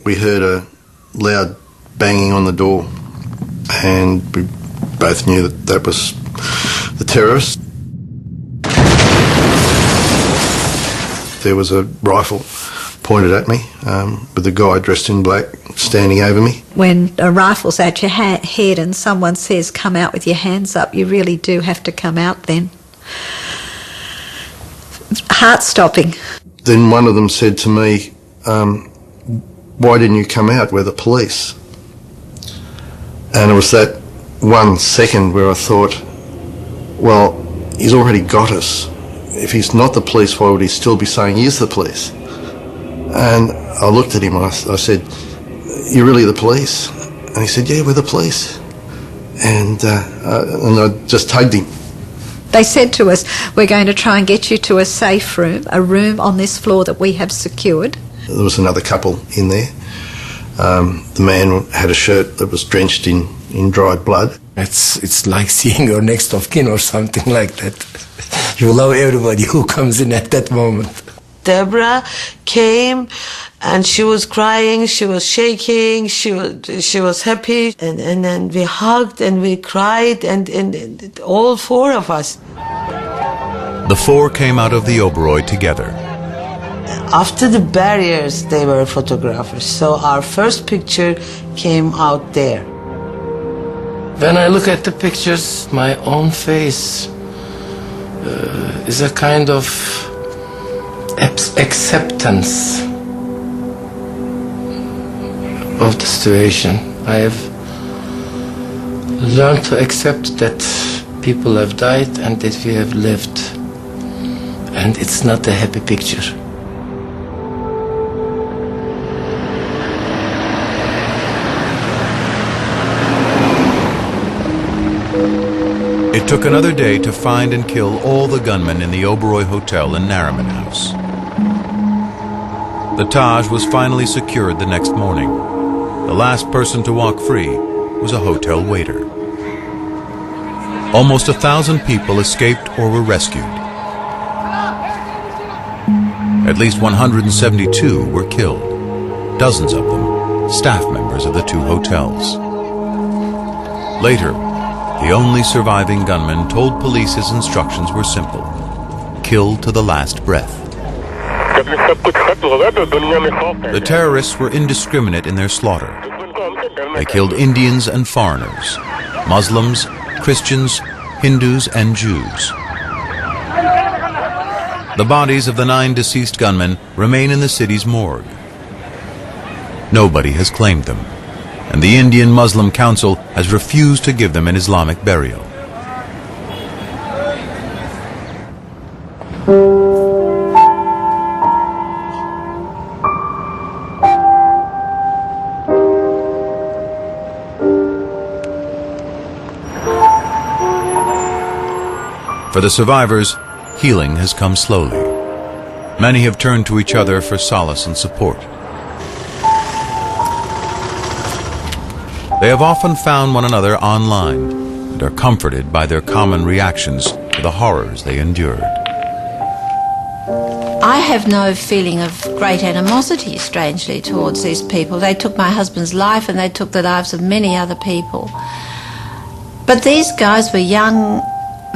we heard a loud banging on the door, and we both knew that that was the terrorists. There was a rifle pointed at me, with a guy dressed in black standing over me. When a rifle's at your head and someone says, come out with your hands up, you really do have to come out then. Heart-stopping. Then one of them said to me, why didn't you come out? We're the police. And it was that 1 second where I thought, well, he's already got us. If he's not the police, why would he still be saying he is the police? And I looked at him and I said, you're really the police? And he said, yeah, we're the police. And I just hugged him. They said to us, we're going to try and get you to a safe room, a room on this floor that we have secured. There was another couple in there. The man had a shirt that was drenched in dried blood. It's like seeing your next of kin or something like that. You love everybody who comes in at that moment. Deborah came and she was crying, she was shaking, she was happy, and then we hugged and we cried, and all four of us. The four came out of the Oberoi together. After the barriers, they were photographers, so our first picture came out there. When I look at the pictures, my own face is a kind of acceptance of the situation. I have learned to accept that people have died and that we have lived, and it's not a happy picture. It took another day to find and kill all the gunmen in the Oberoi Hotel in Nariman House. The Taj was finally secured the next morning. The last person to walk free was a hotel waiter. Almost 1,000 people escaped or were rescued. At least 172 were killed, dozens of them staff members of the two hotels. Later, the only surviving gunman told police his instructions were simple: kill to the last breath. The terrorists were indiscriminate in their slaughter. They killed Indians and foreigners, Muslims, Christians, Hindus, and Jews. The bodies of the 9 deceased gunmen remain in the city's morgue. Nobody has claimed them, and the Indian Muslim Council has refused to give them an Islamic burial. For the survivors, healing has come slowly. Many have turned to each other for solace and support. They have often found one another online and are comforted by their common reactions to the horrors they endured. I have no feeling of great animosity, strangely, towards these people. They took my husband's life and they took the lives of many other people. But these guys were young,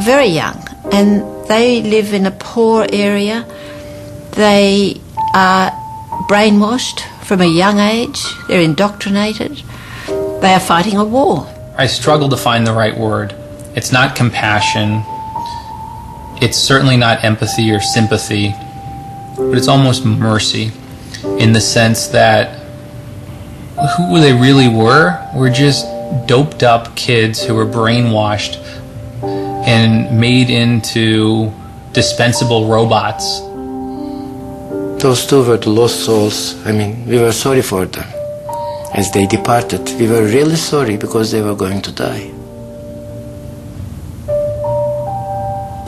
very young, and they live in a poor area. They are brainwashed from a young age. They're indoctrinated. They are fighting a war. I struggle to find the right word. It's not compassion. It's certainly not empathy or sympathy, but it's almost mercy, in the sense that who they really were just doped up kids who were brainwashed and made into dispensable robots. Those two were the lost souls. I mean, we were sorry for them. As they departed, we were really sorry because they were going to die.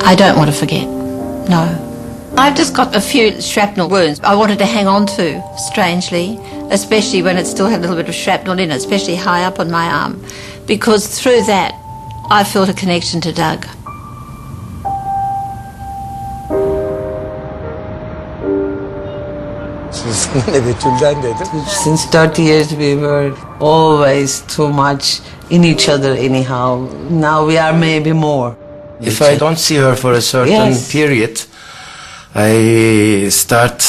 I don't want to forget, no. I've just got a few shrapnel wounds I wanted to hang on to, strangely, especially when it still had a little bit of shrapnel in it, especially high up on my arm, because through that I felt a connection to Doug. musunuz? Ne Betül'den dedim. Since 30 years we were always too much in each other anyhow. Now we are maybe more. If I don't see her for a certain Yes. period, I start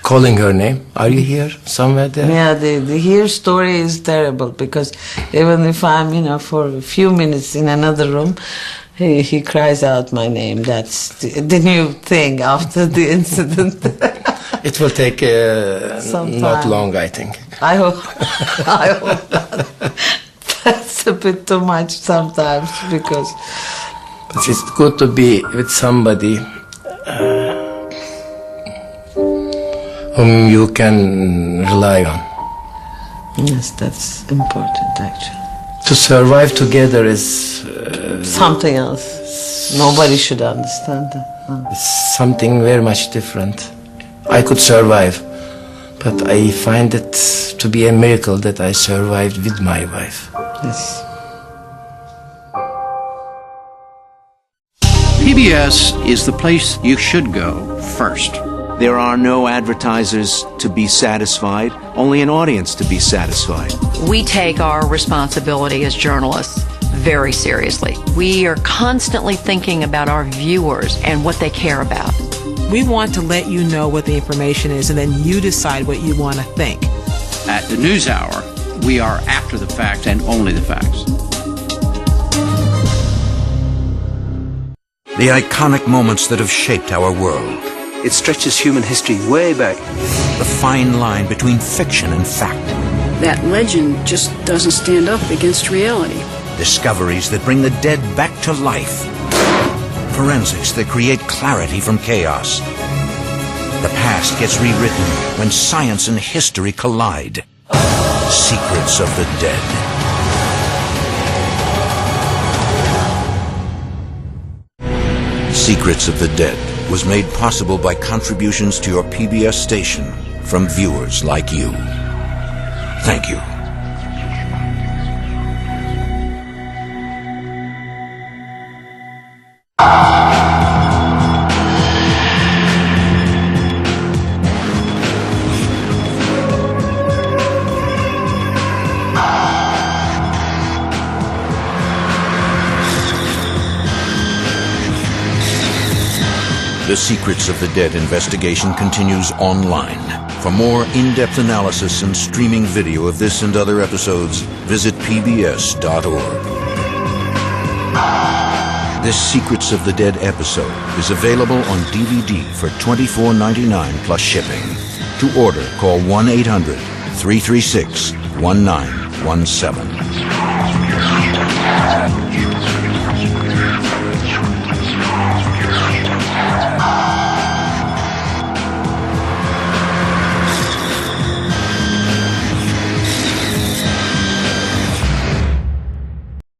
calling her name. Are you here? Somewhere there? Yeah, the here story is terrible because even if I'm, for a few minutes in another room, he cries out my name. That's the new thing after the incident. It will take Some not time. long, I think. I hope not. That's a bit too much sometimes because But it's good to be with somebody whom you can rely on. yes, that's important actually. To survive together is Something else. Nobody should understand that. something very much different. I could survive, but I find it to be a miracle that I survived with my wife. Yes. PBS is the place you should go first. There are no advertisers to be satisfied, only an audience to be satisfied. We take our responsibility as journalists very seriously. We are constantly thinking about our viewers and what they care about. We want to let you know what the information is, and then you decide what you want to think. At the NewsHour, we are after the facts and only the facts. The iconic moments that have shaped our world. It stretches human history way back. The fine line between fiction and fact. That legend just doesn't stand up against reality. Discoveries that bring the dead back to life. Forensics that create clarity from chaos. The past gets rewritten when science and history collide. Secrets of the Dead. Secrets of the Dead was made possible by contributions to your PBS station from viewers like you. Thank you. The Secrets of the Dead investigation continues online. For more in-depth analysis and streaming video of this and other episodes, visit pbs.org. This Secrets of the Dead episode is available on DVD for $24.99 plus shipping. To order, call 1-800-336-1917.